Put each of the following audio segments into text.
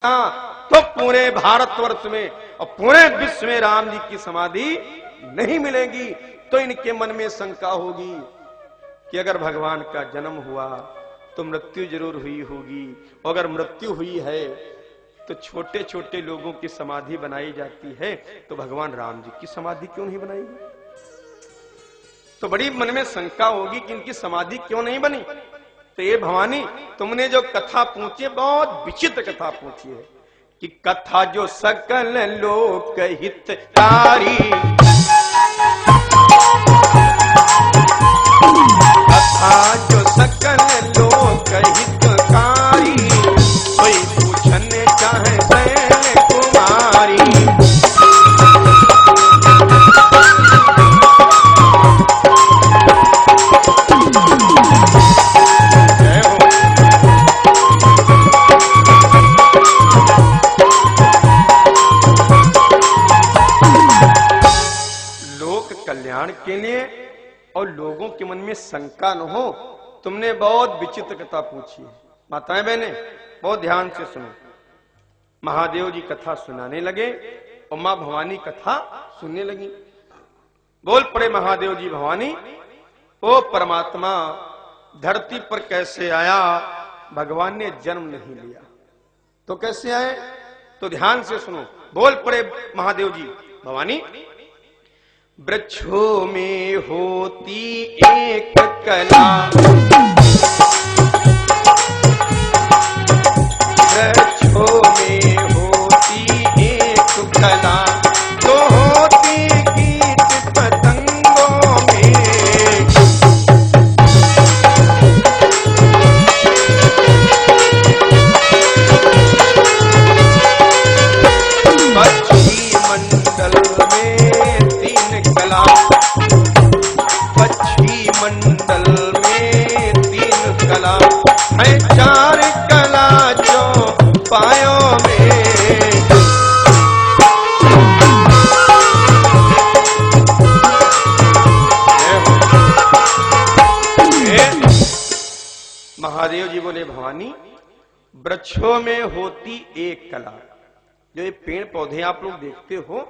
तो पूरे भारतवर्ष में और पूरे विश्व में राम जी की समाधि नहीं मिलेगी। तो इनके मन में शंका होगी कि अगर भगवान का जन्म हुआ तो मृत्यु जरूर हुई होगी, और अगर मृत्यु हुई है तो छोटे छोटे लोगों की समाधि बनाई जाती है, तो भगवान राम जी की समाधि क्यों नहीं बनाएगी? तो बड़ी मन में शंका होगी कि इनकी समाधि क्यों नहीं बनी। तो ये भवानी, तुमने जो कथा पूछी है बहुत विचित्र कथा पूछी है कि कथा जो सकल लोक हितकारी, कथा जो सकल लोक हितकारी, कोई पूछने चाहे सैन कुमारी। कल्याण के लिए और लोगों के मन में शंका न हो, तुमने बहुत विचित्र कथा पूछी है। माताएं बहनें बहुत ध्यान से सुनो। महादेव जी कथा सुनाने लगे और मां भवानी कथा सुनने लगी। बोल पड़े महादेव जी भवानी, वो परमात्मा धरती पर कैसे आया? भगवान ने जन्म नहीं लिया तो कैसे आए? तो ध्यान से सुनो। बोल पड़े महादेव जी भवानी, वृक्षों में होती एक कला, वृक्षों में होती एक कला, तो होती कीट पतंगों में। पक्षी मंडल में तीन कला, पक्षी मंडल में तीन कला है, चार कला चौपायों में। महादेव जी बोले भवानी, वृक्षों में होती एक कला, जो ये पेड़ पौधे आप लोग देखते हो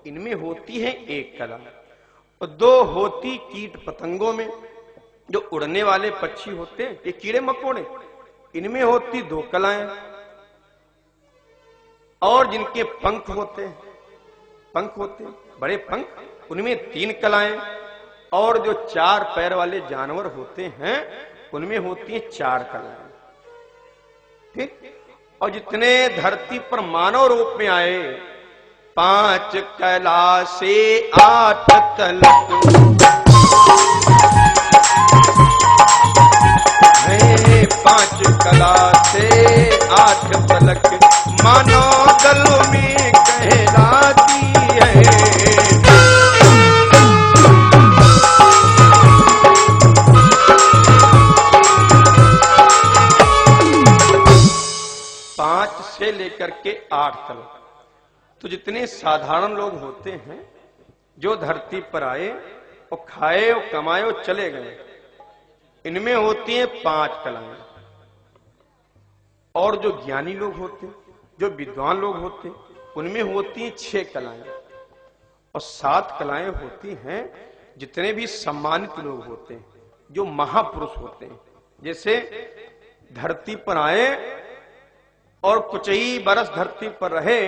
इनमें होती है एक कला, और दो होती कीट पतंगों में, जो उड़ने वाले पक्षी होते हैं ये कीड़े मकोड़े, इनमें होती दो कलाएं, और जिनके पंख होते हैं, पंख होते हैं बड़े पंख, उनमें तीन कलाएं, और जो चार पैर वाले जानवर होते हैं उनमें होती हैं चार कलाएं। ठीक। और जितने धरती पर मानव रूप में आए, पांच कला से आठ तलक, पांच कला से आठ तलक, मानव दल में कहलाती है। पांच से लेकर के आठ तलक, तो जितने साधारण लोग होते हैं जो धरती पर आए और खाए और कमाए और चले गए, इनमें होती हैं पांच कलाएं। और जो ज्ञानी लोग होते हैं, जो विद्वान लोग होते हैं, उनमें होती हैं छह कलाएं, और सात कलाएं होती हैं जितने भी सम्मानित लोग होते हैं, जो महापुरुष होते हैं। जैसे धरती पर आए और कुछ ही बरस धरती पर रहे,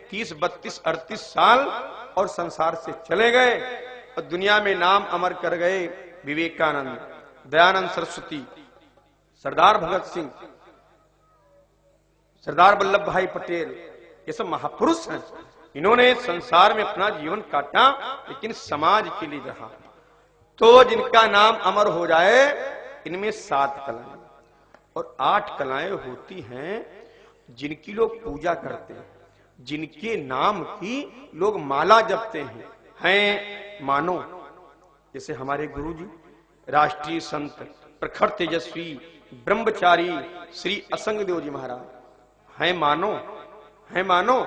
30, 32, 38 साल, और संसार से चले गए और दुनिया में नाम अमर कर गए। विवेकानंद, दयानंद सरस्वती, सरदार भगत सिंह, सरदार वल्लभ भाई पटेल, ये सब महापुरुष हैं। इन्होंने संसार में अपना जीवन काटा, लेकिन समाज के लिए रहा। तो जिनका नाम अमर हो जाए, इनमें 7 कलाएं और 8 कलाएं होती हैं जिनकी लोग पूजा करते हैं, जिनके नाम की लोग माला जपते हैं मानो। जैसे हमारे गुरुजी राष्ट्रीय संत प्रखर तेजस्वी ब्रह्मचारी श्री असंग देव जी महाराज हैं मानो, हैं मानो।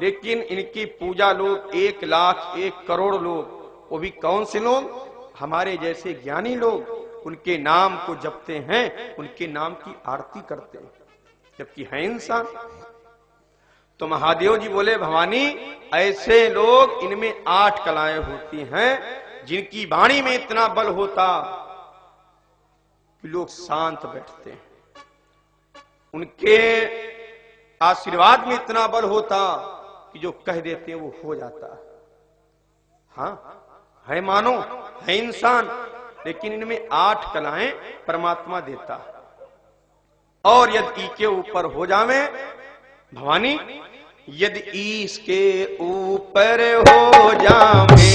लेकिन इनकी पूजा लोग 1 लाख 1 करोड़ लोग, वो भी कौन से लोग? हमारे जैसे ज्ञानी लोग, उनके नाम को जपते हैं, उनके नाम की आरती करते हैं, जबकि है इंसान। तो महादेव जी बोले भवानी ऐसे लोग, इनमें 8 कलाएं होती हैं जिनकी वाणी में इतना बल होता कि लोग शांत बैठते हैं, उनके आशीर्वाद में इतना बल होता कि जो कह देते हैं वो हो जाता है। हाँ है मानो, है इंसान, लेकिन इनमें 8 कलाएं परमात्मा देता है। और यदि के ऊपर हो जावे भवानी, यदि इसके ऊपर हो जावे,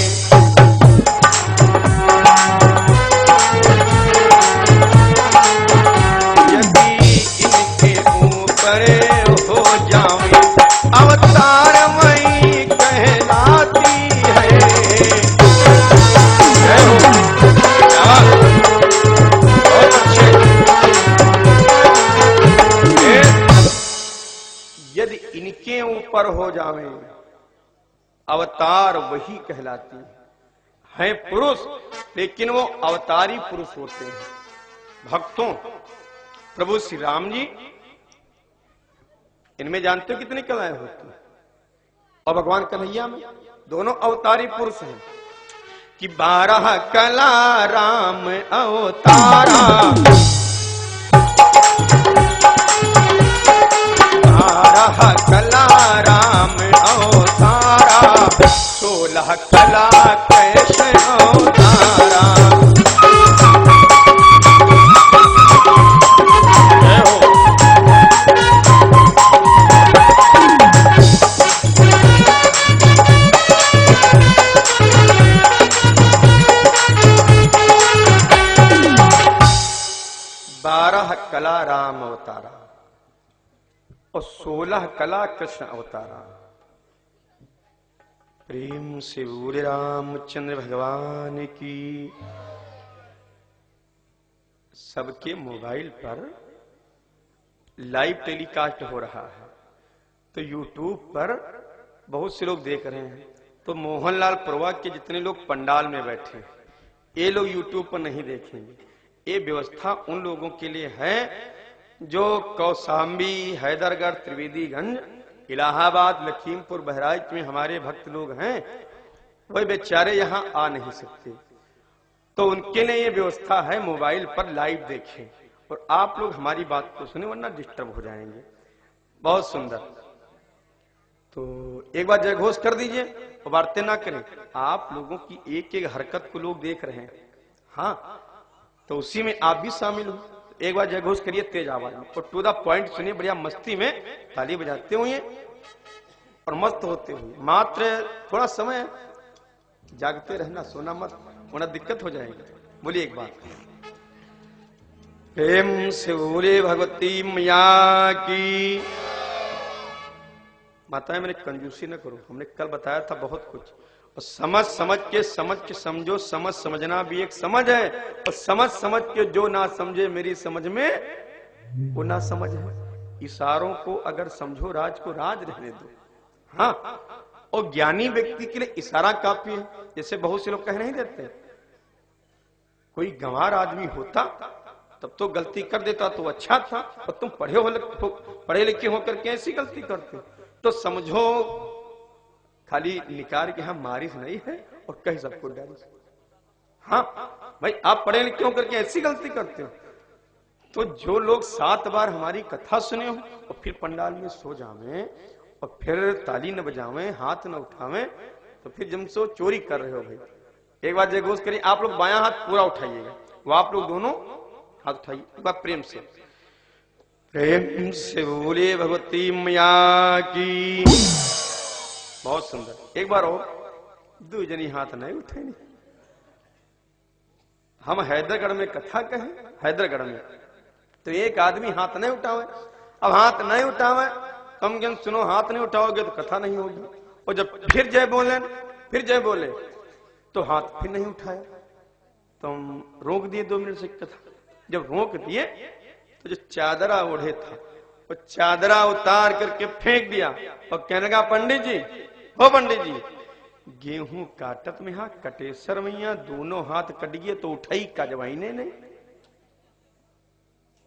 यदि इनके ऊपर हो जावे, अवतार मई कहलाती है। बहुत अच्छे। यदि इनके ऊपर हो जावे, अवतार वही कहलाती है पुरुष, लेकिन वो अवतारी पुरुष होते हैं। भक्तों, प्रभु श्री राम जी, इनमें जानते हो कितनी कलाएं होती हैं, और भगवान कन्हैया में दोनों अवतारी पुरुष हैं कि 12 कला राम अवतारा, 12 कला राम अवतारा, 16 कला कैसे अवतारा। 12 कला राम अवतारा और 16 कला कृष्ण अवतारा। प्रेम से बोले रामचंद्र भगवान की। सबके मोबाइल पर लाइव टेलीकास्ट हो रहा है, तो यूट्यूब पर बहुत से लोग देख रहे हैं। तो मोहनलाल पुरवा के जितने लोग पंडाल में बैठे, ये लोग यूट्यूब पर नहीं देखेंगे। ये व्यवस्था उन लोगों के लिए है जो कौशाम्बी, हैदरगढ़, त्रिवेदीगंज, इलाहाबाद, लखीमपुर, बहराइच में हमारे भक्त लोग हैं, वही बेचारे यहाँ आ नहीं सकते। तो उनके लिए ये व्यवस्था है, मोबाइल पर लाइव देखें और आप लोग हमारी बात को सुने, वरना डिस्टर्ब हो जाएंगे। बहुत सुंदर। तो एक बार जयघोष कर दीजिए और बातें ना करें। आप लोगों की एक एक हरकत को लोग देख रहे हैं, हाँ, तो उसी में आप भी शामिल हो। एक बार जयघोष करिए तेज आवाज में और टू द पॉइंट सुनिए, बढ़िया मस्ती में ताली बजाते हुए और मस्त होते हुए। मात्र थोड़ा समय, जागते रहना, सोना मत, वरना दिक्कत हो जाएगी। बोलिए एक बार प्रेम से बोले भगवती मैया की। माताएं, मैंने कंजूसी न करो, हमने कल बताया था बहुत कुछ। और समझ समझ के समझो, समझ समझना भी एक समझ है, और समझ समझ के जो ना समझे मेरी समझ में वो ना समझ है। इशारों को अगर समझो, राज को राज रहने दो। हाँ, और ज्ञानी व्यक्ति के लिए इशारा काफी है। जैसे बहुत से लोग कह नहीं देते, कोई गंवार आदमी होता तब तो गलती कर देता तो अच्छा था, और तुम पढ़े लिखे होकर के ऐसी गलती करते। तो समझो, खाली निकाल के हम मारिस नहीं है और कहीं सबको डर। हाँ भाई, आप पढ़े लिखे होकर के ऐसी गलती करते हो। तो जो लोग 7 बार हमारी कथा सुने हो और फिर पंडाल में सो जावे और फिर ताली न बजावे, हाथ न उठावे, तो फिर जमसो चोरी कर रहे हो भाई। एक बार जयघोष करिए, आप लोग बायां हाथ पूरा उठाइएगा, वो आप लोग दोनों हाथ उठाइए। एक बार प्रेम से बोले भगवती मैया की। बहुत सुंदर। एक बार और, 2 जनी हाथ नहीं उठे। हम हैदरगढ़ में कथा कहें, हैदरगढ़ में तो एक आदमी हाथ नहीं उठावे। अब हाथ नहीं उठावे, कम कम सुनो, हाथ नहीं उठाओगे तो कथा नहीं होगी। और जब फिर जय बोले तो हाथ फिर नहीं उठाया। तो हम रोक दिए 2 मिनट से कथा। जब रोक दिए तो जो चादरा ओढ़े था वो चादरा उतार करके फेंक दिया और कहने लगा, पंडित जी, हो पंडित जी, गेहूं काटत में हाँ कटेसर मैया दोनों हाथ कट गए तो उठाई का जवाई ने नहीं।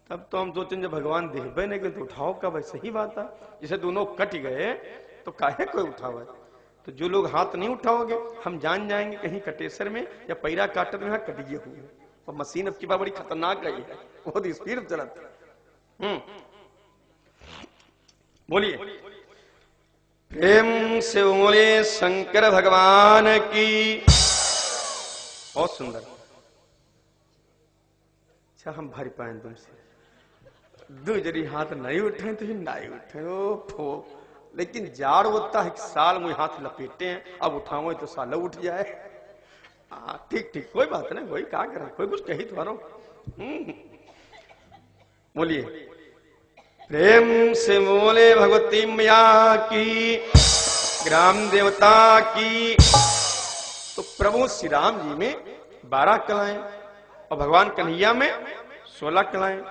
तब तो हम सोचें जब भगवान देहबे नहीं गए तो उठाओ का भाई, सही बात है। जैसे दोनों कट गए तो काहे कोई उठावे। तो जो लोग हाथ नहीं उठाओगे हम जान जाएंगे कहीं कटेसर में या पैरा काटत में कट गए हुए। और मशीन अब की बात बड़ी खतरनाक रही है, बहुत स्पीड चलाती है। बोलिए प्रेम से बोले शंकर भगवान की। बहुत सुंदर। अच्छा हम भर पाए तुमसे, दो जरी हाथ नहीं उठे तो नहीं उठे ओ, लेकिन जाड़ होता है कि साल मुझे हाथ लपेटे हैं, अब उठाओ तो साल उठ जाए। ठीक ठीक कोई बात नहीं, वही क्या करें, कोई कुछ कही तो बोलिए प्रेम से बोले भगवती मैया की, ग्राम देवता की। तो प्रभु श्री राम जी में 12 कलाएं और भगवान कन्हैया में 16 कलाएं।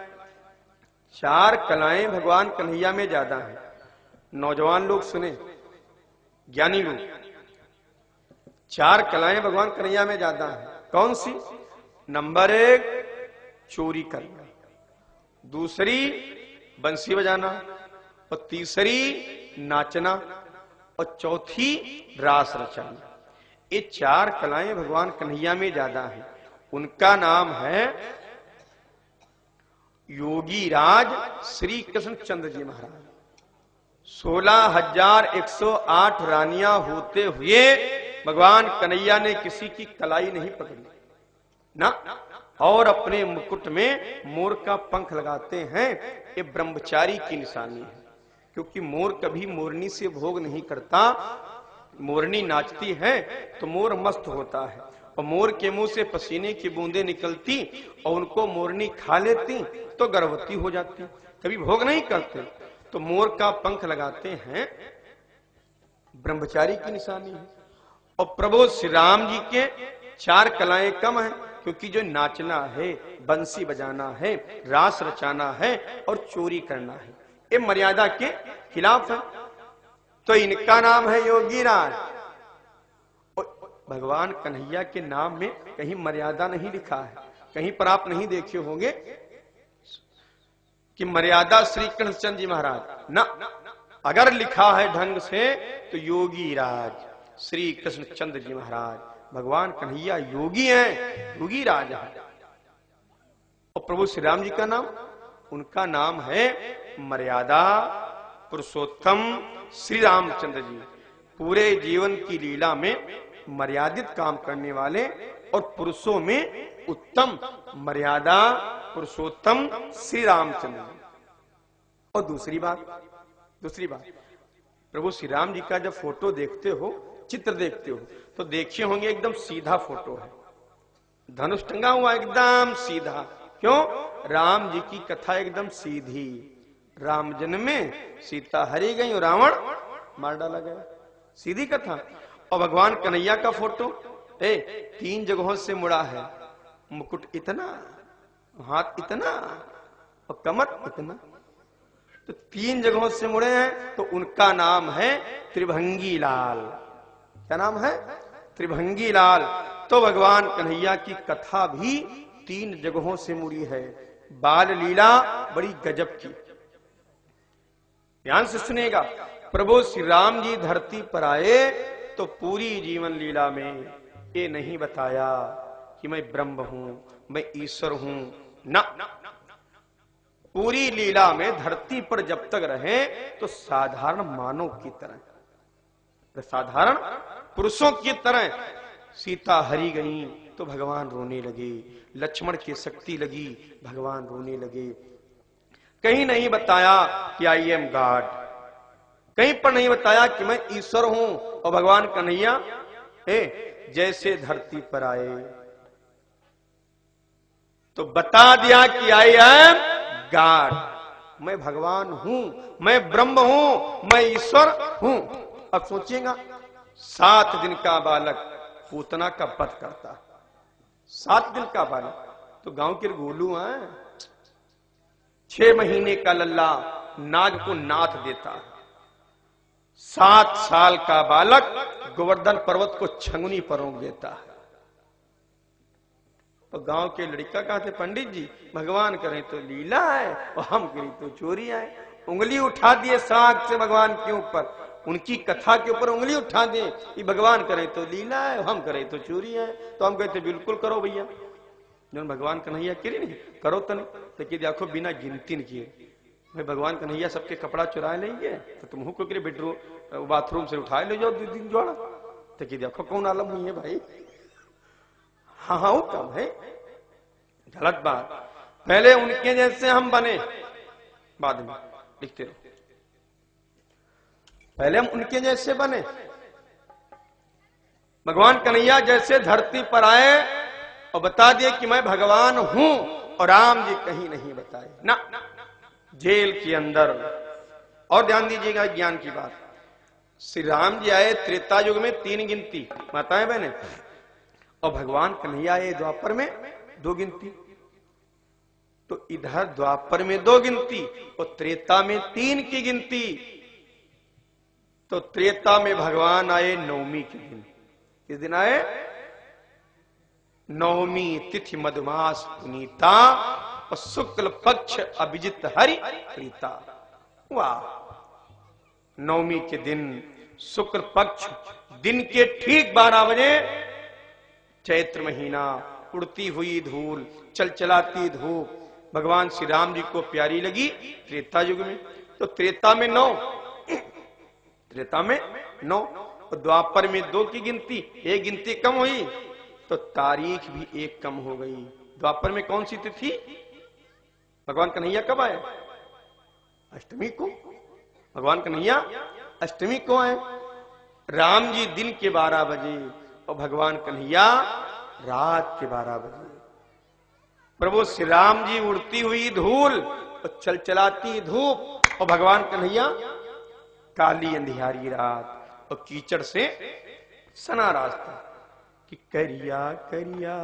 4 कलाएं भगवान कन्हैया में ज्यादा है। नौजवान लोग सुने, ज्ञानी लोग, 4 कलाएं भगवान कन्हैया में ज्यादा है। कौन सी? नंबर 1 चोरी करना, दूसरी बंसी बजाना, और तीसरी नाचना, और चौथी रास रचाना। ये 4 कलाएं भगवान कन्हैया में ज्यादा है। उनका नाम है योगी राज श्री कृष्ण चंद्र जी महाराज। 16,108 रानियां होते हुए भगवान कन्हैया ने किसी की कलाई नहीं पकड़ी ना, और अपने मुकुट में मोर का पंख लगाते हैं। ये ब्रह्मचारी की निशानी है, क्योंकि मोर कभी मोरनी से भोग नहीं करता। मोरनी नाचती है तो मोर मस्त होता है, और मोर के मुंह से पसीने की बूंदें निकलती और उनको मोरनी खा लेती तो गर्भवती हो जाती। कभी भोग नहीं करते, तो मोर का पंख लगाते हैं, ब्रह्मचारी की निशानी है। और प्रभु श्री राम जी के 4 कलाएं कम है, क्योंकि जो नाचना है, बंसी बजाना है, रास रचाना है और चोरी करना है, ये मर्यादा के खिलाफ है। तो इनका नाम है योगी राज। भगवान कन्हैया के नाम में कहीं मर्यादा नहीं लिखा है। कहीं पर आप नहीं देखे होंगे कि मर्यादा श्री कृष्ण जी महाराज ना, अगर लिखा है ढंग से तो योगी राज श्री कृष्ण चंद्र जी महाराज। भगवान कन्हैया योगी हैं, योगी राज है। और प्रभु श्री राम जी का नाम, उनका नाम है मर्यादा पुरुषोत्तम श्री रामचंद्र जी। पूरे जीवन की लीला में मर्यादित काम करने वाले और पुरुषों में उत्तम मर्यादा पुरुषोत्तम श्री रामचंद्र जी। और दूसरी बात प्रभु श्री राम जी का जब फोटो देखते हो, चित्र देखते हो, तो देखे होंगे एकदम सीधा फोटो है, धनुष टंगा हुआ एकदम सीधा। क्यों? राम जी की कथा एकदम सीधी। राम जन्म में सीता हरी गई और रावण मार डाला गया, सीधी कथा। और भगवान कन्हैया का फोटो 3 जगहों से मुड़ा है। मुकुट इतना, हाथ इतना और कमर इतना, तो 3 जगहों से मुड़े हैं। तो उनका नाम है त्रिभंगी लाल। क्या नाम है? त्रिभंगी लाल। तो भगवान कन्हैया की कथा भी 3 जगहों से मुड़ी है। बाल लीला बड़ी गजब की, ध्यान से सुनेगा। प्रभु श्री राम जी धरती पर आए तो पूरी जीवन लीला में ये नहीं बताया कि मैं ब्रह्म हूं, मैं ईश्वर हूं, ना। पूरी लीला में धरती पर जब तक रहे तो साधारण मानव की तरह, साधारण पुरुषों की तरह। सीता हरी गई तो भगवान रोने लगे, लक्ष्मण की शक्ति लगी, भगवान रोने लगे। कहीं नहीं बताया कि आई एम गॉड, कहीं पर नहीं बताया कि मैं ईश्वर हूं। और भगवान कन्हैया जैसे धरती पर आए तो बता दिया कि आई एम गॉड, मैं भगवान हूं, मैं ब्रह्म हूं, मैं ईश्वर हूं। अब सोचिएगा, 7 दिन का बालक पूतना का वध करता, 7 दिन का बालक तो गांव के गोलू हैं। 6 महीने का लल्ला नाग को नाथ देता है। 7 साल का बालक गोवर्धन पर्वत को छंगनी पर रोक देता है। तो गांव के लड़का कहा थे, पंडित जी भगवान करें तो लीला है और हम करें तो चोरी है। उंगली उठा दिए साख से भगवान के ऊपर, उनकी कथा के ऊपर उंगली उठा दे कि भगवान करे तो लीला है, हम करें तो चोरी है। तो हम कहते बिल्कुल करो भैया, जो भगवान कन्हैया करी नहीं करो तो नहीं। लेकिन देखो बिना गिनती न किए भाई भगवान कन्हैया सबके कपड़ा चुरा लेंगे तो तुम को बेडरूम बाथरूम से उठा ले जाओ 2 दिन जोड़ा। तो देखो कौन आलम हुई है भाई। हाँ वो कम है, गलत बात। पहले उनके जैसे हम बने, बाद में लिखते रहो। पहले हम उनके जैसे बने, भगवान कन्हैया जैसे धरती पर आए और बता दिए कि मैं भगवान हूं, और राम जी कहीं नहीं बताए ना, जेल के अंदर। और ध्यान दीजिएगा ज्ञान की बात, श्री राम जी आए त्रेता युग में 3 गिनती माताएं बहने, और भगवान कन्हैया आए द्वापर में 2 गिनती। तो इधर द्वापर में 2 गिनती और त्रेता में 3 की गिनती। तो त्रेता में भगवान आए 9वीं के दिन। किस दिन आए? 9वीं तिथि मधुमास पुनीता और शुक्ल पक्ष अभिजित हरि प्रीता। वाह, 9वीं के दिन शुक्ल पक्ष दिन के ठीक 12 बजे, चैत्र महीना, उड़ती हुई धूल, चलचलाती धूप भगवान श्री राम जी को प्यारी लगी त्रेता युग में। तो त्रेता में 9, त्रेता में 9 और द्वापर में 2 की गिनती, 1 गिनती कम हुई तो तारीख भी 1 कम हो गई। द्वापर में कौन सी तिथि? भगवान कन्हैया कब आए? अष्टमी को। भगवान कन्हैया अष्टमी को आए। राम जी दिन के 12 बजे और भगवान कन्हैया रात के 12 बजे। प्रभु श्री राम जी उड़ती हुई धूल और चलचलाती धूप, और भगवान कन्हैया काली अंधियारी रात और कीचड़ से सना रास्ता कि करिया करिया।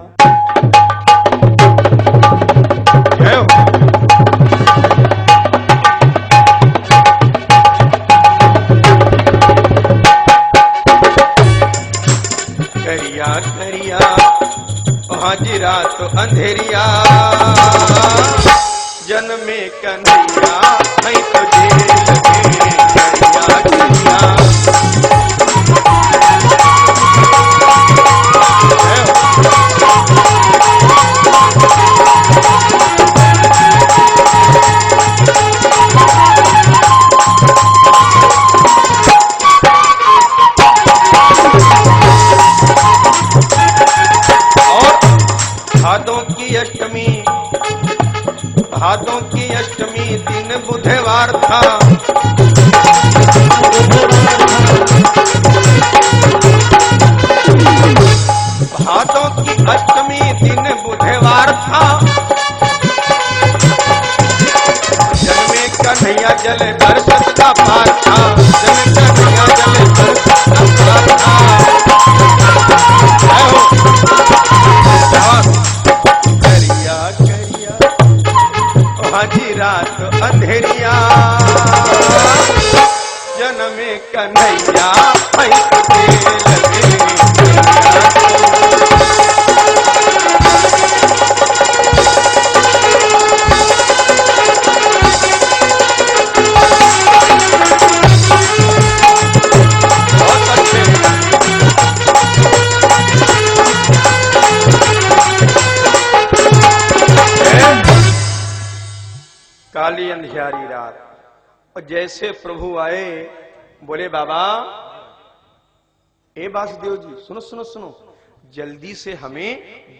करिया करिया हाजी रात अंधेरिया, जन्मे कन्हैया नहीं तो जेल में। करिया करिया अष्टमी, भादों की अष्टमी दिन बुधवार था। भादों की अष्टमी दिन बुधवार था। जन्मे कन्हैया जल दर्शन का पार था। जन्मे कन्हैया जल दर्शन का पार था। हाजी रात अंधेरिया, जन्मे कन्हैया काली अंधियारी रात। और जैसे प्रभु आए बोले बाबा ए वासुदेव जी सुनो सुनो सुनो, जल्दी से हमें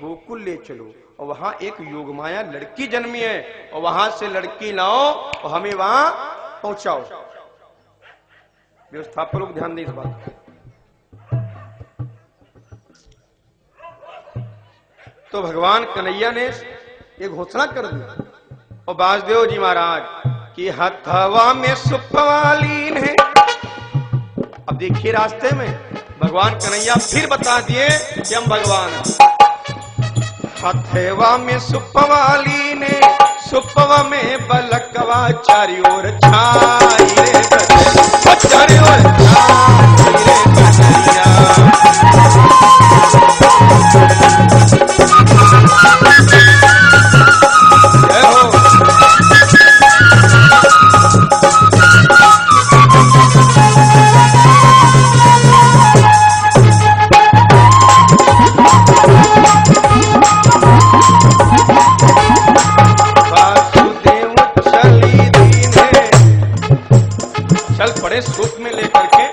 गोकुल ले चलो और वहां एक योगमाया लड़की जन्मी है और वहां से लड़की लाओ और हमें वहां पहुंचाओ। व्यवस्थापक लोग ध्यान दें इस बात। तो भगवान कन्हैया ने एक घोषणा कर दी और वासुदेव जी महाराज की हथवा में सुपवालीन है। अब देखिए रास्ते में भगवान कन्हैया फिर बता दिए कि हम भगवान हैं। हथवा में सुपवालीन है, सुपवा में बलकवा चारी ओर छाई रे कन्हैया, चारी ओर छाई रे कन्हैया। रूप में लेकर के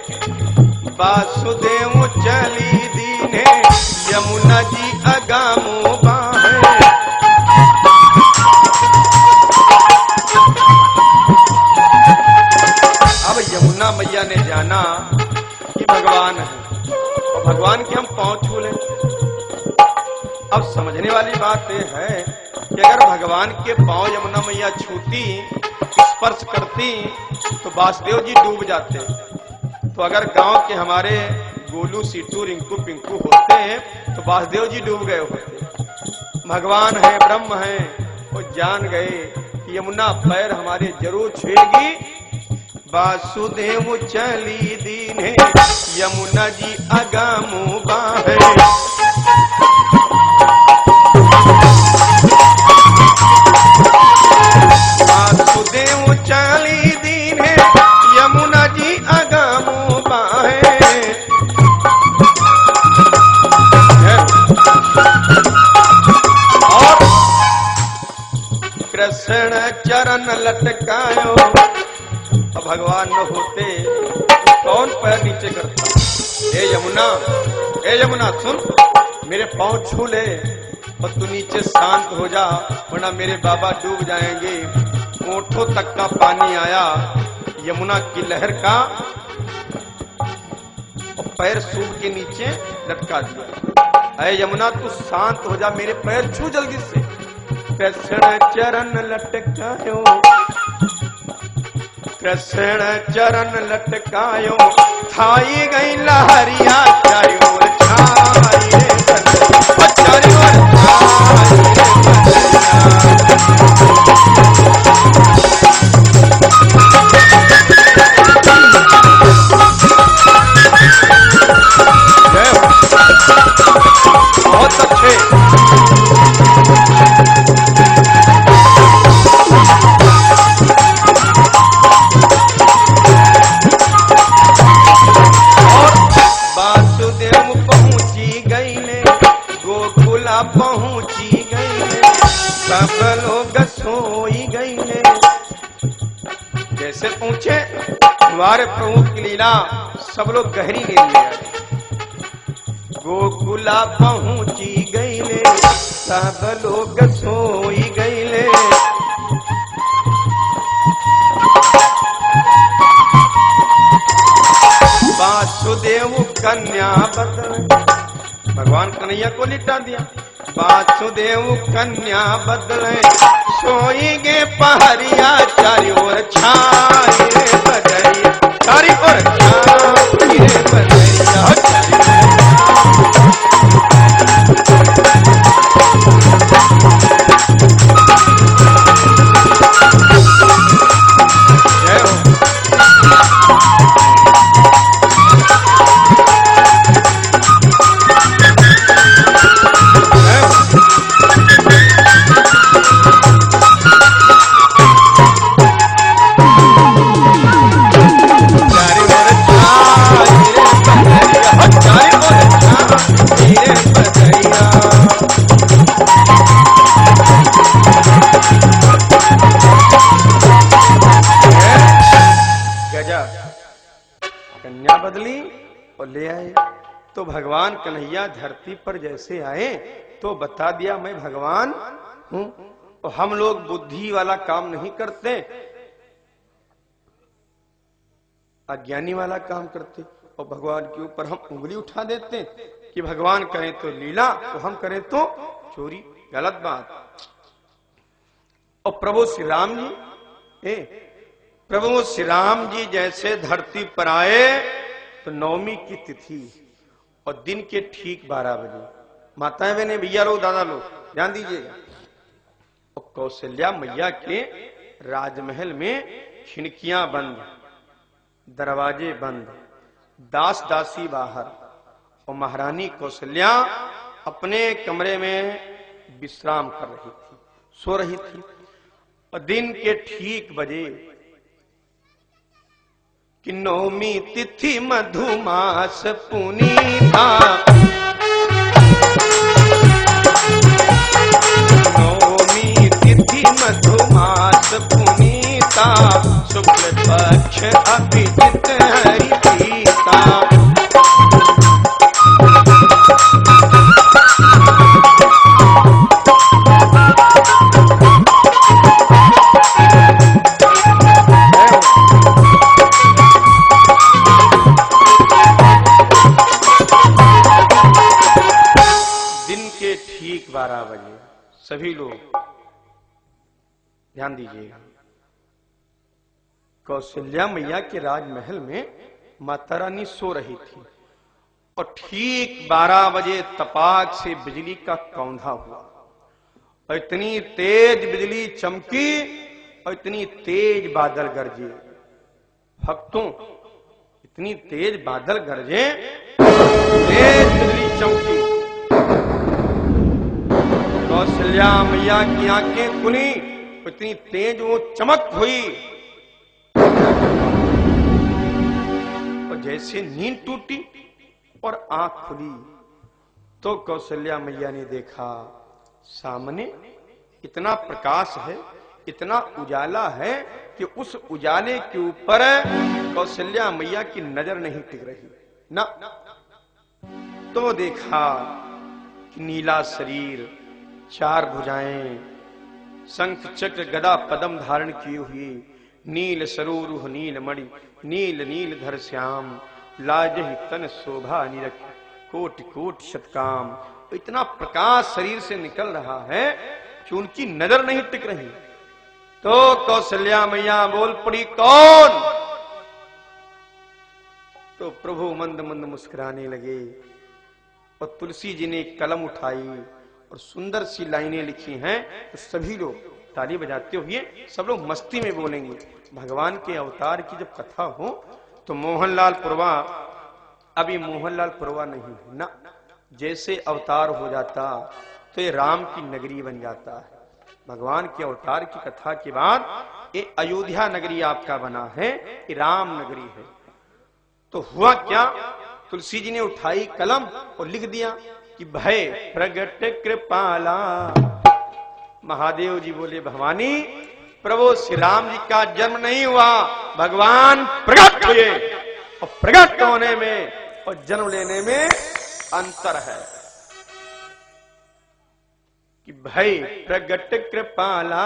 वासुदेव चली दीने यमुना जी अगामो बाहे। अब यमुना मैया ने जाना कि भगवान है और भगवान के हम पांव छू लें। अब समझने वाली बात यह है कि अगर भगवान के पांव यमुना मैया छूती, स्पर्श करती, तो वासुदेव जी डूब जाते। तो अगर गांव के हमारे गोलू, सीटू, रिंकू, पिंकू होते तो वासुदेव जी डूब गए होते। भगवान है, ब्रह्म है, वो जान गए कि यमुना पैर हमारे जरूर छुएगी। वासुदेव चली दीने यमुना जी अगामो बाहे। वासुदेव चली दीने यमुना जी अगामो बाहे। और कृष्ण चरण लटकायो। अब भगवान न होते कौन पैर नीचे करता। ए यमुना सुन, मेरे पांव छू ले और तू नीचे शांत हो जा, वरना मेरे बाबा डूब जाएंगे। ओठों तक का पानी आया यमुना की लहर का और पैर सूख के नीचे लटका दिया। अरे यमुना तू शांत हो जा, मेरे पैर छू जल्दी से। कृष्ण चरण लटकायो, कृष्ण चरण लटकायो, थाई गई लहरिया चारों ओर छाई रे बदरिया, चारों ओर छाई रे बदरिया। बहुत अच्छे। पहुंची गई, सब लोग सोई गई। जैसे पहुंचे हमारे प्रभु की लीला, सब लोग गहरी नींद में आए। गोकुला पहुंची गई, सब लोग सोई गई। वासुदेव कन्या बदल, भगवान कन्हैया को लिटा दिया। वासुदेव कन्या बदले, सोई गे पहरिया चारों ओर छाई रे बदरिया, चारों ओर छाई रे बदरिया। कन्या बदली और ले आए। तो भगवान कन्हैया धरती पर जैसे आए तो बता दिया मैं भगवान हूं। तो हम लोग बुद्धि वाला काम नहीं करते, अज्ञानी वाला काम करते और भगवान के ऊपर हम उंगली उठा देते कि भगवान करें तो लीला तो हम करें तो चोरी। गलत बात। और प्रभु श्री राम जी प्रभु श्री राम जी जैसे धरती पर आए तो नवमी की तिथि और दिन के ठीक 12 बजे। माताएं बहने भैया लोग दादा लोग ध्यान दीजिएगा। और कौशल्या मैया के राजमहल में खिड़कियां बंद, दरवाजे बंद, दास दासी बाहर और महारानी कौशल्या अपने कमरे में विश्राम कर रही थी, सो रही थी। और दिन के ठीक बजे कि नवमी तिथि मधुमास पुनीता, नवमी तिथि मधुमास पुनीता। माता शुक्ल पक्ष अभिजित हरि प्रीता। दिन के ठीक 12 बजे सभी लोग ध्यान दीजिएगा। कौशल्या मैया के राजमहल में माता रानी सो रही थी और ठीक 12 बजे तपाक से बिजली का कौंधा हुआ और इतनी तेज बिजली चमकी और इतनी तेज बादल गरजे। भक्तों, इतनी तेज बादल गरजे, तेज बिजली चमकी, कौशल्या मैया की आंखें खुली, इतनी तेज वो चमक हुई और जैसे नींद टूटी और आंख खुली तो कौशल्या मैया ने देखा सामने इतना प्रकाश है, इतना उजाला है कि उस उजाले के ऊपर कौशल्या मैया की नजर नहीं टिक रही ना। तो देखा कि नीला शरीर, 4 भुजाएं, शंख चक्र गदा पदम धारण किए हुए, नील सरोरुह नील मणि, नील नील धर श्याम, लाजहि तन शोभा निरख, कोटि कोटि शतकाम। इतना प्रकाश शरीर से निकल रहा है कि उनकी नजर नहीं टिक रही। तो कौशल्या मैया बोल पड़ी, कौन? तो प्रभु मंद मंद मुस्कुराने लगे और तुलसी जी ने एक कलम उठाई और सुंदर सी लाइनें लिखी हैं। तो सभी लोग ताली बजाते हुए सब लोग मस्ती में बोलेंगे। भगवान के अवतार की जब कथा हो तो मोहनलाल पुरवा, अभी मोहनलाल पुरवा नहीं है ना, जैसे अवतार हो जाता तो ये राम की नगरी बन जाता है। भगवान के अवतार की कथा के बाद ये अयोध्या नगरी आपका बना है, ये राम नगरी है। तो हुआ क्या, तुलसी जी ने उठाई कलम और लिख दिया कि भय प्रगट कृपाला। महादेव जी बोले, भवानी, प्रभु श्री राम जी का जन्म नहीं हुआ, भगवान प्रकट हुए और प्रकट होने में और जन्म लेने में अंतर है। कि भय प्रगट कृपाला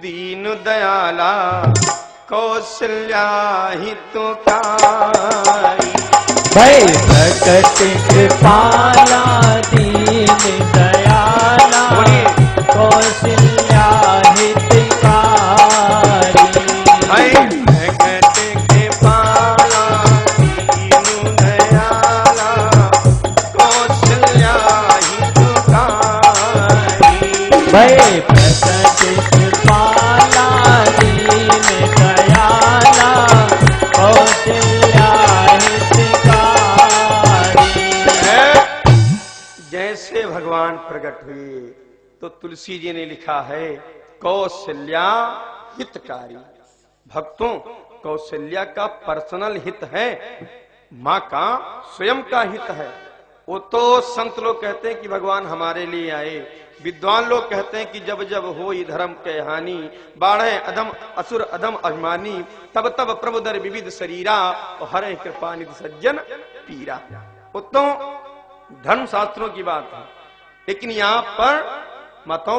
दीन दयाला कौशल्या हितकारी। भय प्रकट कृपाला दीन दयाला कौशल्या हितकारी। भय प्रकट कृपाला दीन दयाला कौशल्या हितकारी। भय प्रकट कृपाला दीन दयाला कौशल्या हितकारी। जैसे भगवान प्रकट हुए तो तुलसी जी ने लिखा है कौशल्या हितकारी। भक्तों, कौशल्या का पर्सनल हित है, माँ का स्वयं का हित है। वो तो संत लोग कहते हैं कि भगवान हमारे लिए आए, विद्वान लोग कहते हैं कि जब जब हो धर्म के हानि, बाढ़े अधम असुर अधम अभिमानी, तब तब प्रभु दर विविध शरीरा और हरे कृपा निधि सज्जन पीरा। वो तो धर्म शास्त्रों की बात है, लेकिन यहाँ पर मतों